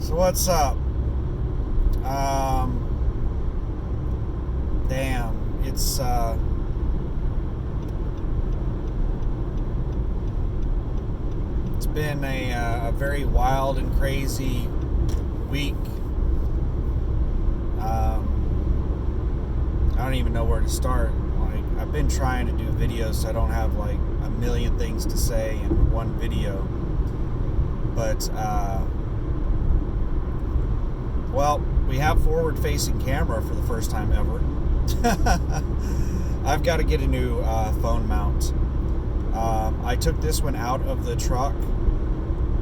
So what's up? Damn, it's been a very wild and crazy week. I don't even know where to start. Like, I've been trying to do videos so I don't have like a million things to say in one video. But well, we have forward-facing camera for the first time ever. I've got to get a new phone mount. I took this one out of the truck,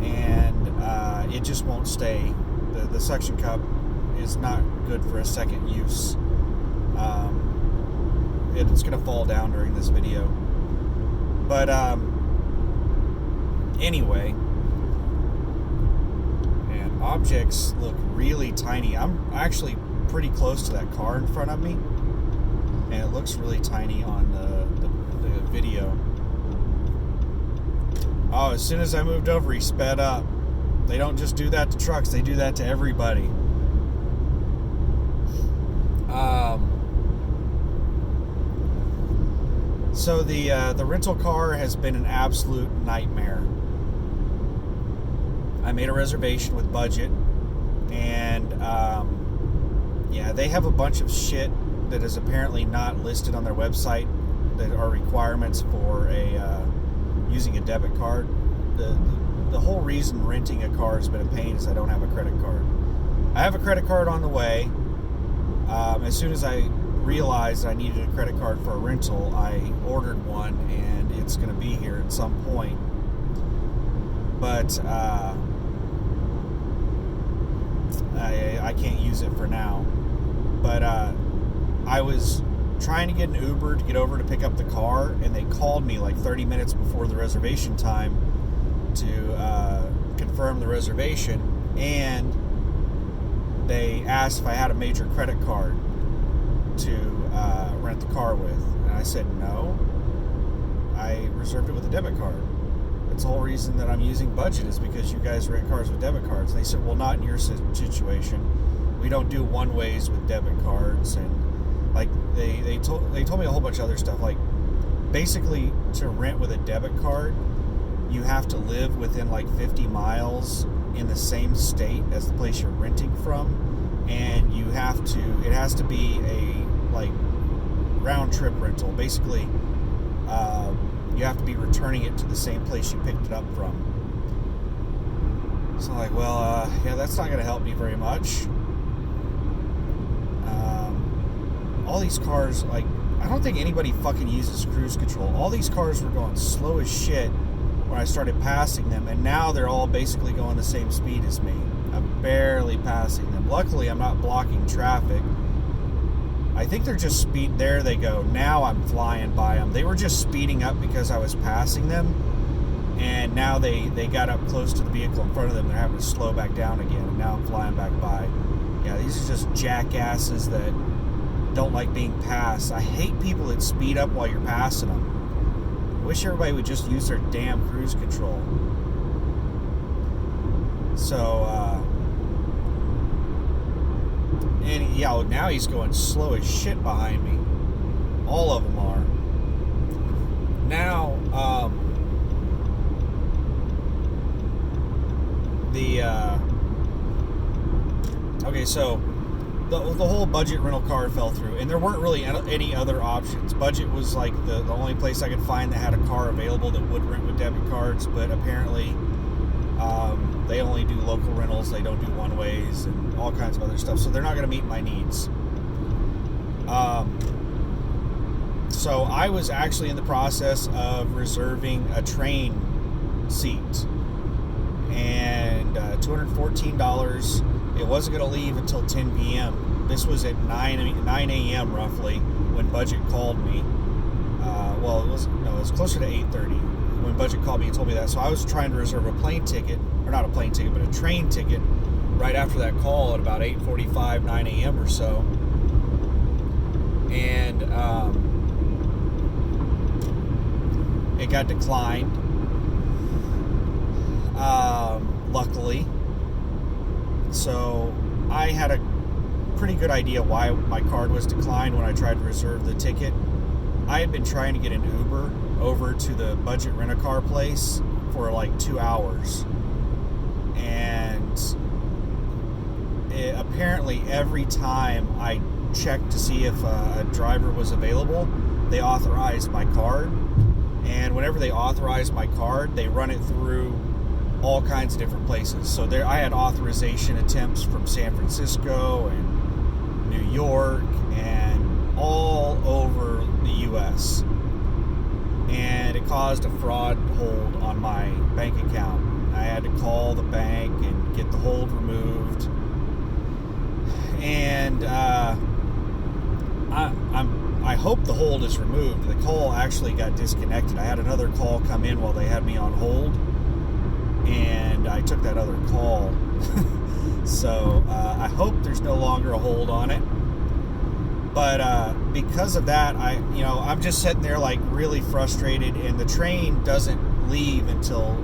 and it just won't stay. The suction cup is not good for a second use. It's going to fall down during this video. But anyway, and objects look really tiny. I'm actually pretty close to that car in front of me, and it looks really tiny on the video. Oh, as soon as I moved over, he sped up. They don't just do that to trucks, they do that to everybody. So the rental car has been an absolute nightmare. I made a reservation with Budget, and yeah, they have a bunch of shit that is apparently not listed on their website that are requirements for using a debit card. The whole reason renting a car has been a pain is I don't have a credit card. I have a credit card on the way. As soon as I realized I needed a credit card for a rental, I ordered one, and it's going to be here at some point. But I can't use it for now. But I was trying to get an Uber to get over to pick up the car, and they called me like 30 minutes before the reservation time to confirm the reservation, and they asked if I had a major credit card to rent the car with, and I said no. I reserved it with a debit card. That's the whole reason that I'm using Budget, is because you guys rent cars with debit cards. And they said, well, not in your situation. We don't do one ways with debit cards. And like they told me a whole bunch of other stuff. Like, basically, to rent with a debit card, you have to live within like 50 miles in the same state as the place you're renting from, and it has to be a like round trip rental. Basically, you have to be returning it to the same place you picked it up from. So I'm like, well, yeah, that's not going to help me very much. All these cars, like, I don't think anybody fucking uses cruise control. All these cars were going slow as shit when I started passing them, and now they're all basically going the same speed as me. I'm barely passing them. Luckily, I'm not blocking traffic. I think they're just speed. There they go. Now I'm flying by them. They were just speeding up because I was passing them, and now they got up close to the vehicle in front of them. They're having to slow back down again, and now I'm flying back by. Yeah, these are just jackasses that don't like being passed. I hate people that speed up while you're passing them. I wish everybody would just use their damn cruise control. So, and yeah, now he's going slow as shit behind me. All of them are. Now, okay, so the whole Budget rental car fell through, and there weren't really any other options. Budget was like the only place I could find that had a car available that would rent with debit cards, but apparently they only do local rentals. They don't do one-ways and all kinds of other stuff, so they're not going to meet my needs. So I was actually in the process of reserving a train seat, and $214. It wasn't going to leave until 10 p.m. This was at 9 a.m. roughly when Budget called me. Well, it was closer to 8:30 when Budget called me and told me that. So I was trying to reserve a plane ticket, or not a plane ticket, but a train ticket right after that call at about 8:45, 9 a.m. or so. And it got declined. Luckily, So I had a pretty good idea why my card was declined when I tried to reserve the ticket. I had been trying to get an Uber over to the budget rent-a-car place for like 2 hours. And apparently every time I checked to see if a driver was available, they authorized my card. And whenever they authorized my card, they run it through all kinds of different places. So there, I had authorization attempts from San Francisco and New York and all over the U.S. And it caused a fraud hold on my bank account. I had to call the bank and get the hold removed. And I hope the hold is removed. The call actually got disconnected. I had another call come in while they had me on hold, and I took that other call. So I hope there's no longer a hold on it. But because of that, I'm just sitting there like really frustrated, and the train doesn't leave until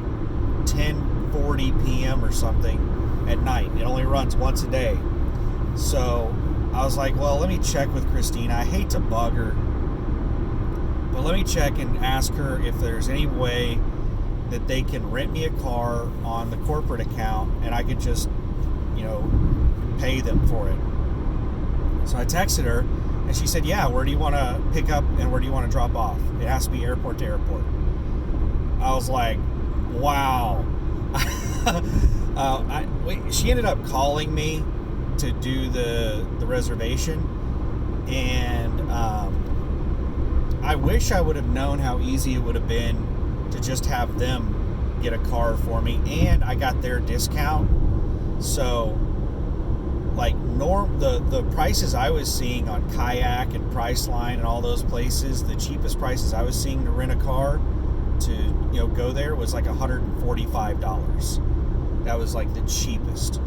10:40 p.m. or something at night. It only runs once a day. So I was like, well, let me check with Christina. I hate to bug her, but let me check and ask her if there's any way that they can rent me a car on the corporate account and I could just, pay them for it. So I texted her and she said, yeah, where do you want to pick up and where do you want to drop off? It has to be airport to airport. I was like, wow. She ended up calling me to do the reservation, and I wish I would have known how easy it would have been to just have them get a car for me, and I got their discount. So like the prices I was seeing on Kayak and Priceline and all those places, the cheapest prices I was seeing to rent a car to go there was like $145. That was like the cheapest.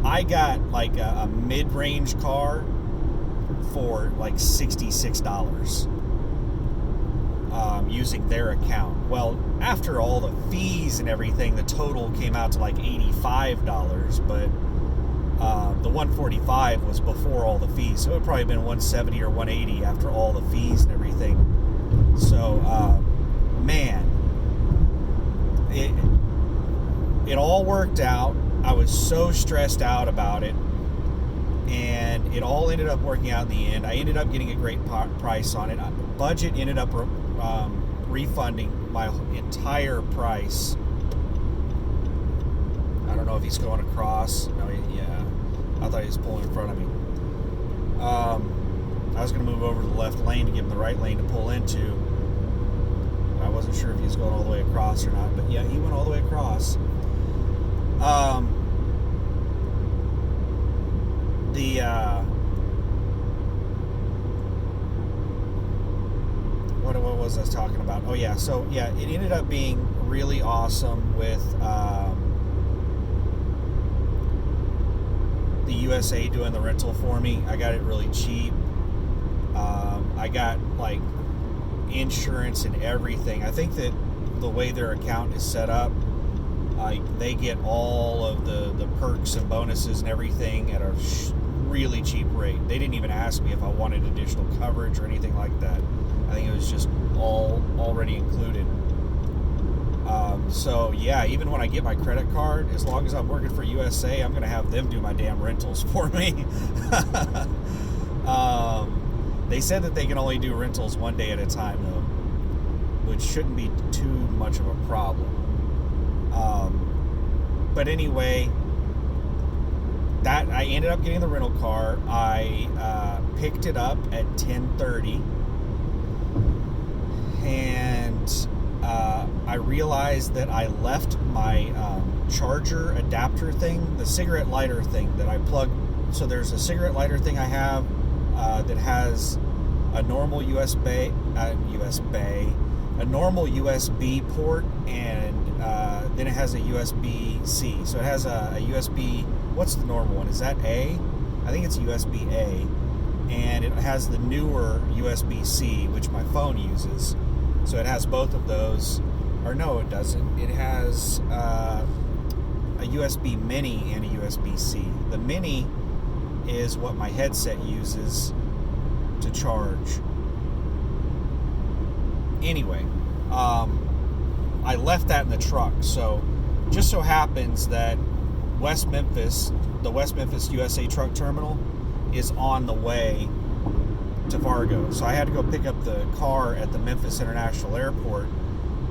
I got like a mid-range car for like $66 using their account. Well, after all the fees and everything, the total came out to like $85, but the $145 was before all the fees, so it would probably been $170 or $180 after all the fees and everything. So, man, it all worked out. I was so stressed out about it, and it all ended up working out in the end. I ended up getting a great price on it. Budget ended up refunding my entire price. I don't know if he's going across. No, yeah. I thought he was pulling in front of me. I was going to move over to the left lane to give him the right lane to pull into. I wasn't sure if he was going all the way across or not, but yeah, he went all the way across. What was I talking about? Oh yeah, so yeah, it ended up being really awesome with the USA doing the rental for me. I got it really cheap. I got like insurance and everything. I think that the way their account is set up, they get all of the perks and bonuses and everything at a really cheap rate. They didn't even ask me if I wanted additional coverage or anything like that. I think it was just all already included. So yeah, even when I get my credit card, as long as I'm working for USA, I'm going to have them do my damn rentals for me. They said that they can only do rentals one day at a time, though, which shouldn't be too much of a problem. But anyway, that I ended up getting the rental car. I picked it up at 10:30, and I realized that I left my charger adapter thing, the cigarette lighter thing that I plug. So there's a cigarette lighter thing I have that has a normal USB, a normal USB port, and then it has a USB-C. So it has a USB, what's the normal one? Is that A? I think it's USB-A. And it has the newer USB-C, which my phone uses. So it has both of those. Or no, it doesn't. It has a USB Mini and a USB-C. The Mini is what my headset uses to charge. Anyway, I left that in the truck. So just so happens that the West Memphis USA truck terminal is on the way to Fargo. So I had to go pick up the car at the Memphis International Airport,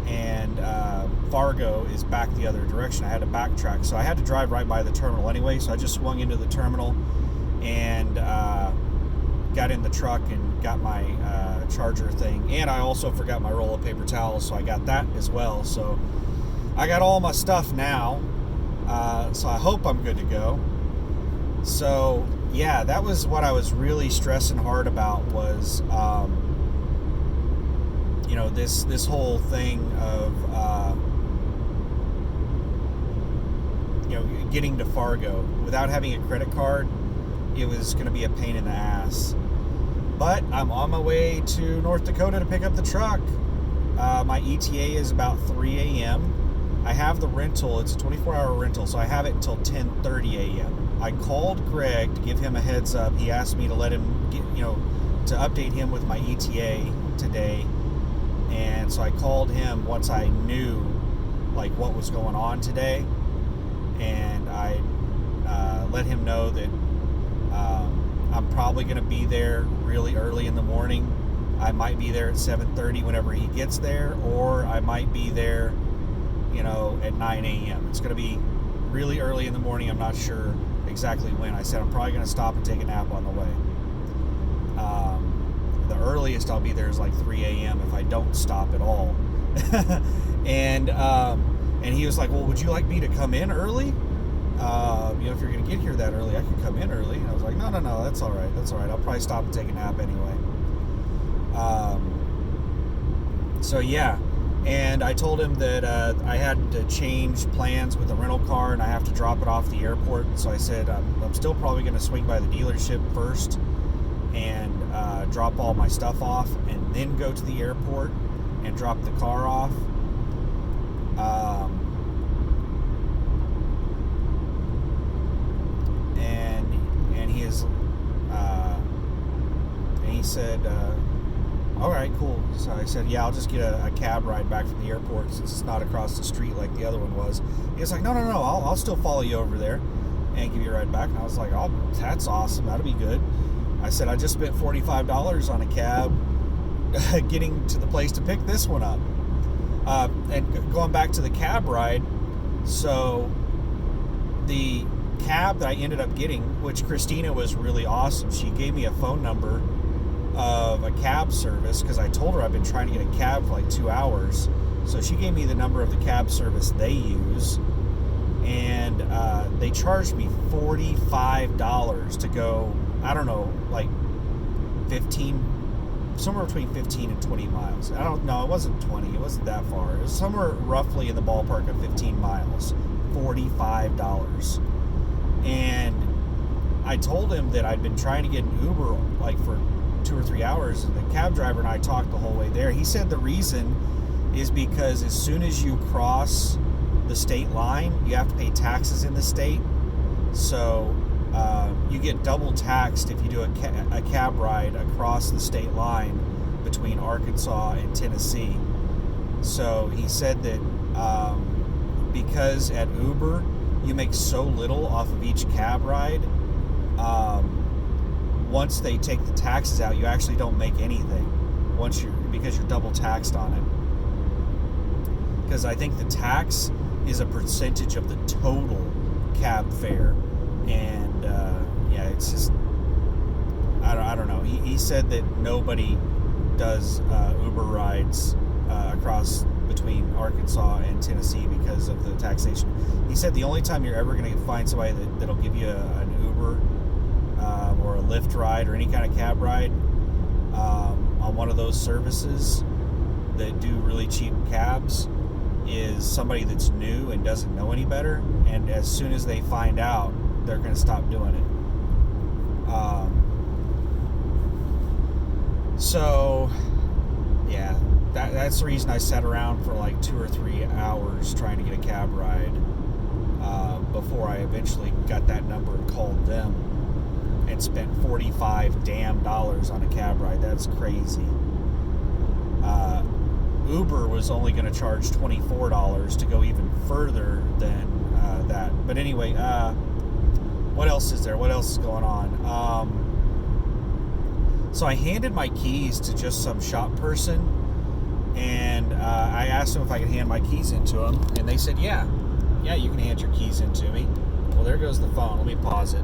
and Fargo is back the other direction. I had to backtrack, so I had to drive right by the terminal anyway. So I just swung into the terminal and got in the truck and got my charger thing. And I also forgot my roll of paper towels, so I got that as well. So I got all my stuff now, so I hope I'm good to go. So yeah, that was what I was really stressing hard about, was this whole thing of getting to Fargo without having a credit card. It was going to be a pain in the ass. But I'm on my way to North Dakota to pick up the truck. My ETA is about 3 a.m. I have the rental. It's a 24-hour rental, so I have it until 10:30 a.m. I called Greg to give him a heads up. He asked me to let him to update him with my ETA today. And so I called him once I knew what was going on today. And I let him know that I'm probably going to be there really early in the morning. I might be there at 7:30 whenever he gets there, or I might be there, at 9 a.m. It's going to be really early in the morning. I'm not sure exactly when. I said I'm probably going to stop and take a nap on the way. The earliest I'll be there is 3 a.m. if I don't stop at all. And he was like, well, would you like me to come in early? If you're going to get here that early, I could come in early. And I was like, no, that's all right. I'll probably stop and take a nap anyway. So yeah, and I told him that I had to change plans with the rental car, and I have to drop it off the airport. So I said I'm still probably going to swing by the dealership first and drop all my stuff off, and then go to the airport and drop the car off. And he said, all right, cool. So I said, yeah, I'll just get a cab ride back from the airport since it's not across the street like the other one was. He was like, no, I'll still follow you over there and give you a ride back. And I was like, oh, that's awesome. That'll be good. I said, I just spent $45 on a cab getting to the place to pick this one up. And going back to the cab ride, so the cab that I ended up getting, which Christina was really awesome, she gave me a phone number of a cab service, because I told her I've been trying to get a cab for 2 hours. So she gave me the number of the cab service they use, and they charged me $45 to go, I don't know, 15, somewhere between 15 and 20 miles. I don't know, it wasn't 20, it wasn't that far. It was somewhere roughly in the ballpark of 15 miles, $45. And I told him that I'd been trying to get an Uber for 2 or 3 hours, and the cab driver and I talked the whole way there. He said the reason is because as soon as you cross the state line, you have to pay taxes in the state. So you get double taxed if you do a cab ride across the state line between Arkansas and Tennessee. So he said that because at Uber you make so little off of each cab ride, once they take the taxes out, you actually don't make anything because you're double taxed on it. Because I think the tax is a percentage of the total cab fare, and it's just I don't know. He said that nobody does Uber rides across between Arkansas and Tennessee because of the taxation. He said the only time you're ever going to find somebody that'll give you an Uber or a Lyft ride or any kind of cab ride on one of those services that do really cheap cabs is somebody that's new and doesn't know any better, and as soon as they find out, they're going to stop doing it. So yeah, that's the reason I sat around for 2 or 3 hours trying to get a cab ride. before I eventually got that number and called them and spent $45 damn on a cab ride. That's crazy. Uber was only going to charge $24 to go even further than that. But anyway, what else is there? What else is going on? So I handed my keys to just some shop person, and I asked them if I could hand my keys into them, and they said, yeah, you can hand your keys in to me. Well, there goes the phone. Let me pause it.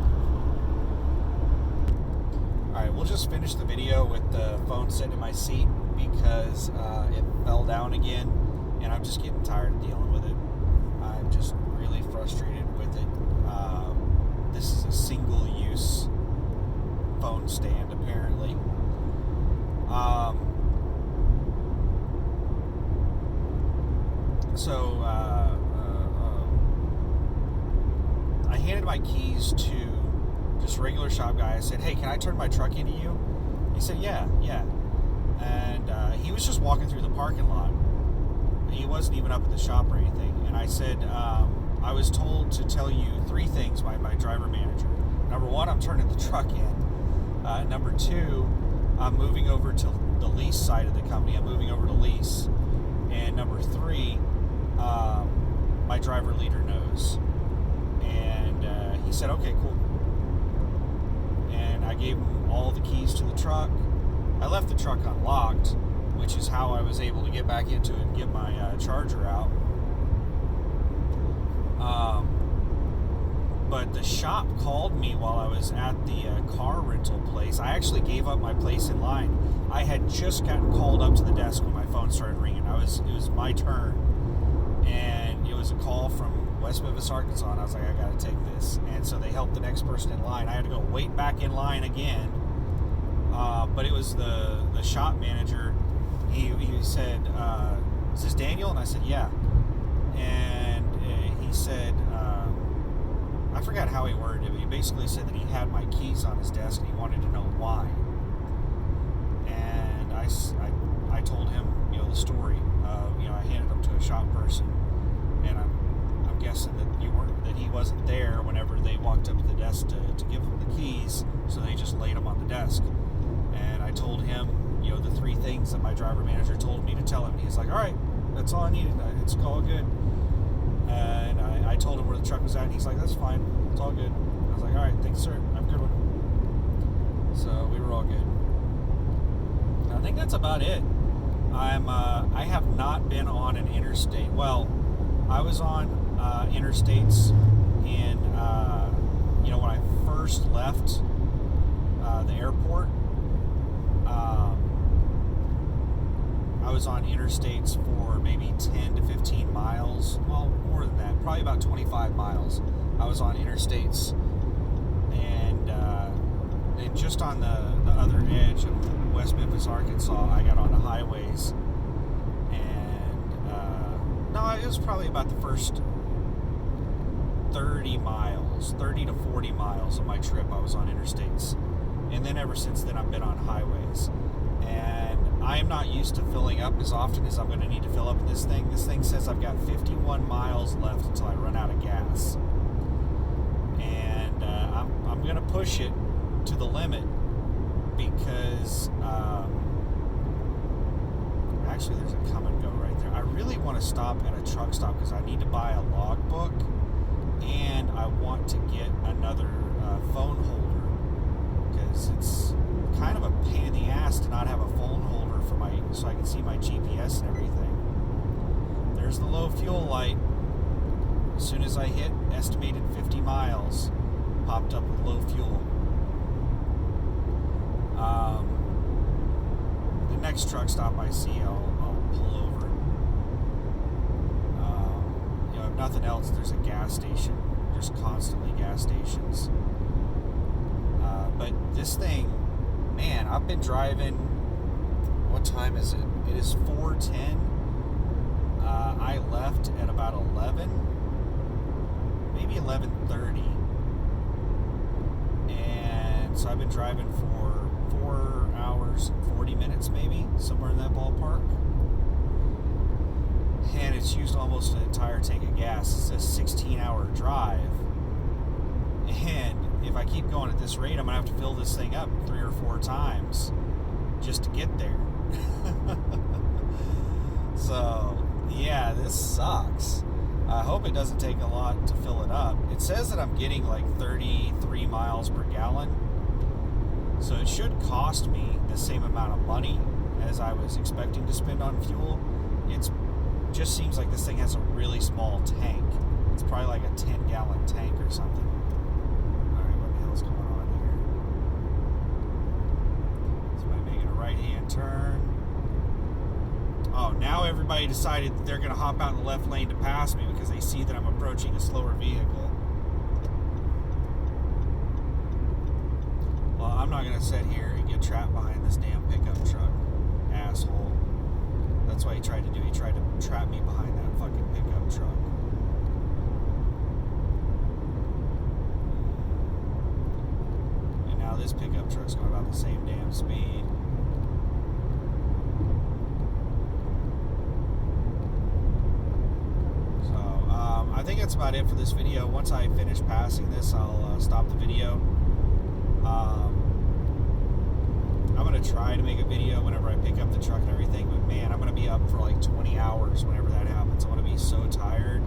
Alright, we'll just finish the video with the phone sitting in my seat because it fell down again, and I'm just getting tired of dealing with it. I'm just really frustrated with it. This is a single-use phone stand, apparently. I handed my keys to just a regular shop guy. I said, hey, can I turn my truck into you? He said, yeah. And he was just walking through the parking lot. He wasn't even up at the shop or anything. And I said, I was told to tell you 3 things by my driver manager. Number 1, I'm turning the truck in. Number 2, I'm moving over to the lease side of the company. I'm moving over to lease. And number 3, my driver leader knows. And he said, okay, cool. And I gave him all the keys to the truck. I left the truck unlocked, which is how I was able to get back into it and get my charger out. But the shop called me while I was at the car rental place. I actually gave up my place in line. I had just gotten called up to the desk when my phone started ringing. It was my turn, and it was a call from West Memphis, Arkansas, and I was like, I gotta take this. And so they helped the next person in line. I had to go wait back in line again. But it was the shop manager. He said, is this Daniel? And I said, yeah. And he said, I forgot how he worded it, but he basically said that he had my keys on his desk and he wanted to know why. And I told him, the story of, I handed them to a shop person, and I'm guessing that he wasn't there whenever they walked up to the desk to give him the keys, so they just laid them on the desk. And I told him, the 3 things that my driver manager told me to tell him. He's like, all right, that's all I needed. It's all good. And I told him where the truck was at, and he's like, that's fine. It's all good. I was like, all right, thanks, sir. Have a good one. So we were all good. And I think that's about it. I have not been on an interstate. Well, I was on interstates in, when I first left the airport. I was on interstates for maybe 10 to 15 miles. Well, more than that. Probably about 25 miles. I was on interstates. And just on the other edge of West Memphis, Arkansas, I got onto highways. And, no, it was probably about the first 30 to 40 miles of my trip I was on interstates. And then ever since then, I've been on highways. And I am not used to filling up as often as I'm going to need to fill up this thing. This thing says I've got 51 miles left until I run out of gas. And I'm going to push it to the limit because actually there's a come and go right there. I really want to stop at a truck stop because I need to buy a logbook, and I want to get another phone holder because it's kind of a pain in the ass to not have a phone holder so I can see my GPS and everything. There's the low fuel light. As soon as I hit estimated 50 miles, popped up with low fuel. The next truck stop I see, I'll pull over. If nothing else, there's a gas station. There's constantly gas stations. But this thing, man, I've been driving. What time is it? It is 4:10. I left at about 11, maybe 11:30, and so I've been driving for 4 hours and 40 minutes, maybe somewhere in that ballpark. And it's used almost an entire tank of gas. It's a 16-hour drive. I keep going at this rate, I'm gonna have to fill this thing up 3 or 4 times just to get there. So yeah, this sucks. I hope it doesn't take a lot to fill it up. It says that I'm getting like 33 miles per gallon, so it should cost me the same amount of money as I was expecting to spend on fuel. It just seems like this thing has a really small tank. It's probably like a 10-gallon tank or something. Alright, what the hell's going on here? Somebody making a right-hand turn. Oh, now everybody decided that they're going to hop out in the left lane to pass me because they see that I'm approaching a slower vehicle. Well, I'm not going to sit here and get trapped behind this damn pickup truck. Asshole. That's what he tried to do. He tried to trap me behind that fucking pickup truck. And now this pickup truck's going about the same damn speed. I think that's about it for this video. Once I finish passing this, I'll stop the video. I'm going to try to make a video whenever I pick up the truck and everything, but man, I'm going to be up for like 20 hours whenever that happens. I'm going to be so tired.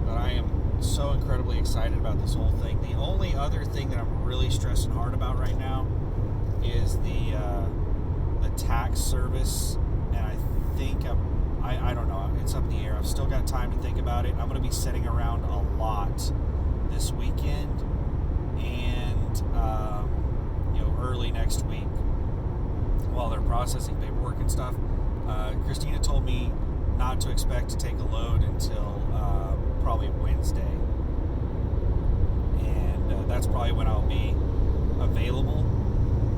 But I am so incredibly excited about this whole thing. The only other thing that I'm really stressing hard about right now is the tax service. And I think I don't know, it's up in the air. I've still got time to think about it. I'm going to be sitting around a lot this weekend and early next week while they're processing paperwork and stuff. Christina told me not to expect to take a load until probably Wednesday, and that's probably when I'll be available.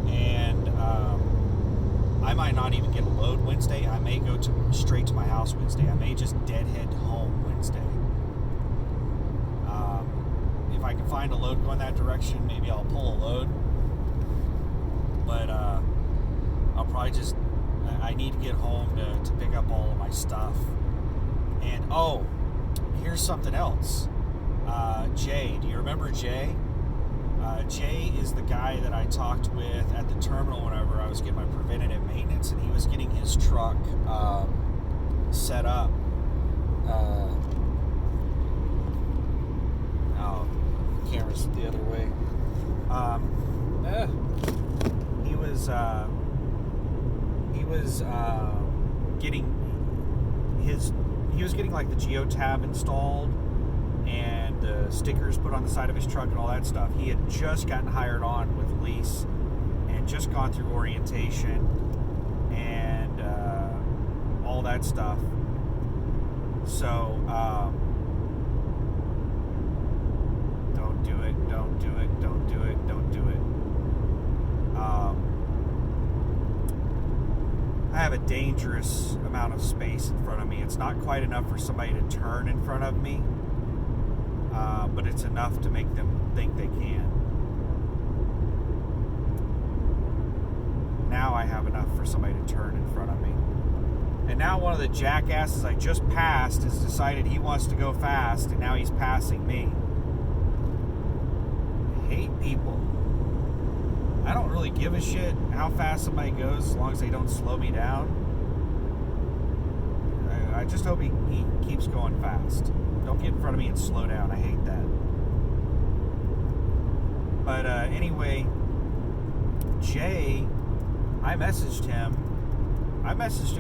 And I might not even get a load Wednesday. I may go straight to my house Wednesday. I may just deadhead home Wednesday. If I can find a load going that direction, maybe I'll pull a load. But I'll probably just... I need to get home to pick up all of my stuff. And, oh, here's something else. Jay, do you remember Jay? Jay is the guy that I talked with at the terminal whenever I was getting my preventative maintenance, and he was getting his truck set up. The camera's the other way. He was getting like the geotab installed and the stickers put on the side of his truck and all that stuff. He had just gotten hired on with lease and just gone through orientation and all that stuff. So don't do it, don't do it, don't do it, don't do it. I have a dangerous amount of space in front of me. It's not quite enough for somebody to turn in front of me, but it's enough to make them think they can. Now I have enough for somebody to turn in front of me. And now one of the jackasses I just passed has decided he wants to go fast, and now he's passing me. I hate people. I don't really give a shit how fast somebody goes as long as they don't slow me down. I just hope he keeps going fast. Don't get in front of me and slow down. I hate that. But anyway, Jay, I messaged him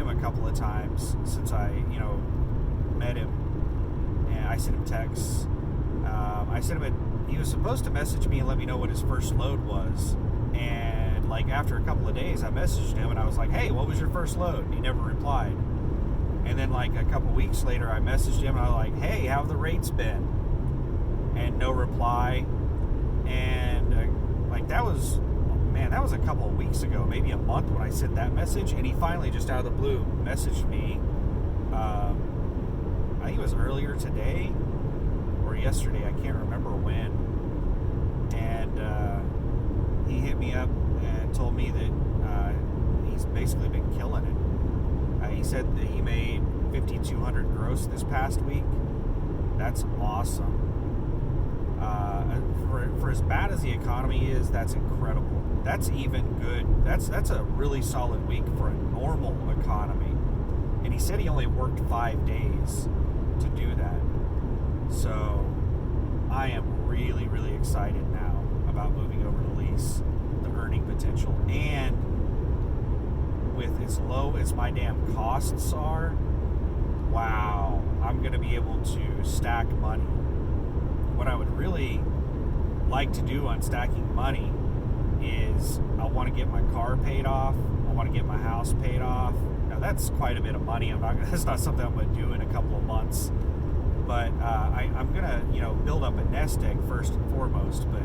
a couple of times since I, met him, and I sent him texts. He was supposed to message me and let me know what his first load was. And like after a couple of days, I messaged him and I was like, "Hey, what was your first load?" And he never replied. And then like a couple weeks later, I messaged him and I was like, "Hey, how have the rates been?" And no reply. And that was a couple of weeks ago, maybe a month when I sent that message. And he finally, just out of the blue, messaged me. I think it was earlier today or yesterday. I can't remember when. And he hit me up and told me that he's basically been killing it. He said that he made $5,200 gross this past week, That's awesome. For as bad as the economy is, that's incredible. That's even good. That's a really solid week for a normal economy. And he said he only worked 5 days to do that. So I am really, really excited now about moving over to lease, the earning potential. And with as low as my damn costs are, wow, I'm going to be able to stack money. What I would really like to do on stacking money is I want to get my car paid off. I want to get my house paid off. Now that's quite a bit of money. That's not something I'm going to do in a couple of months. But I'm going to, build up a nest egg first and foremost. But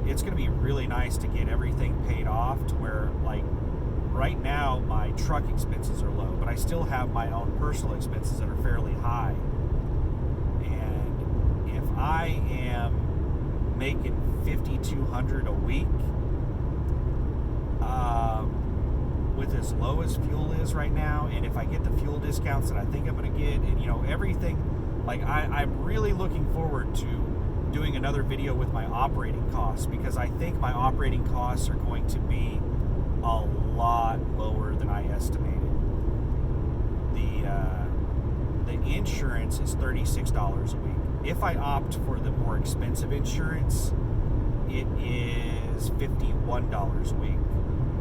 it's going to be really nice to get everything paid off to where, like, right now my truck expenses are low, but I still have my own personal expenses that are fairly high. And if I am making $5,200 a week, with as low as fuel is right now, and if I get the fuel discounts that I think I'm going to get, and everything, like I'm really looking forward to doing another video with my operating costs, because I think my operating costs are going to be a lot lower than I estimated. The insurance is $36 a week. If I opt for the more expensive insurance, it is $51 a week.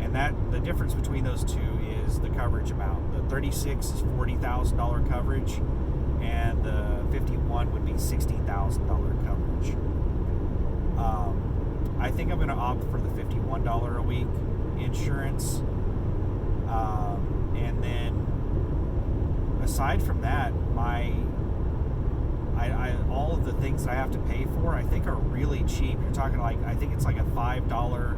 And that the difference between those two is the coverage amount. The 36 is $40,000 coverage, and the 51 would be $60,000 coverage. I think I'm going to opt for the $51 a week insurance, and then aside from that, all of the things that I have to pay for, I think are really cheap. You're talking like, I think it's like a $5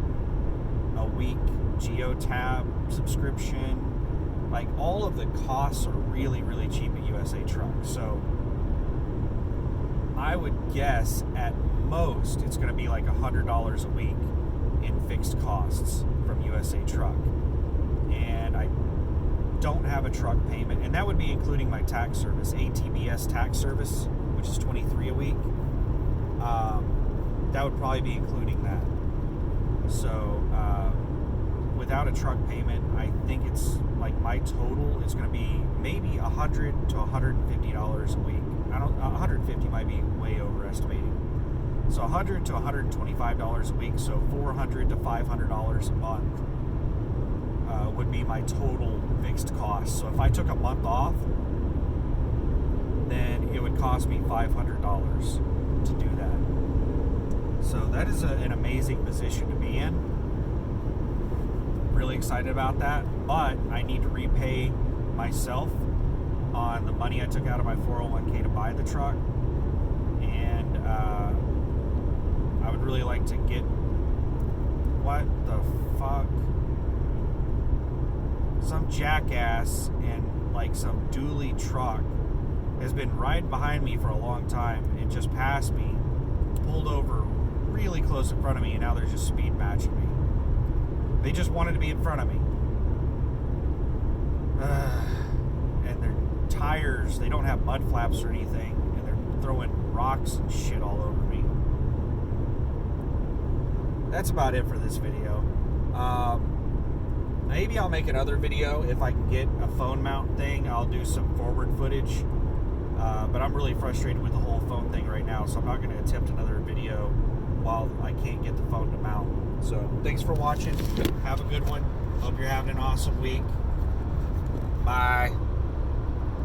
a week Geotab subscription. Like, all of the costs are really, really cheap at USA Truck. So I would guess at most it's going to be like $100 a week in fixed costs from USA Truck. And I don't have a truck payment, and that would be including my tax service, ATBS tax service, which is $23 a week. That would probably be including that. So without a truck payment, I think it's like my total is going to be maybe $100 to $150 a week. 150 might be way overestimating. So $100 to $125 a week, so $400 to $500 a month would be my total fixed cost. So if I took a month off, then it would cost me $500 to do that. So that is an amazing position to be in. Really excited about that, but I need to repay myself on the money I took out of my 401k to buy the truck, and I would really like to get, what the fuck, some jackass in like some dually truck has been riding behind me for a long time and just passed me, pulled over really close in front of me, and now they're just speed matching me. They just wanted to be in front of me. And their tires, they don't have mud flaps or anything, and they're throwing rocks and shit all over me. That's about it for this video. Maybe I'll make another video if I can get a phone mount thing. I'll do some forward footage. But I'm really frustrated with the whole phone thing right now, so I'm not going to attempt another video while I can't get the phone to mount. So thanks for watching. Have a good one. Hope you're having an awesome week. Bye.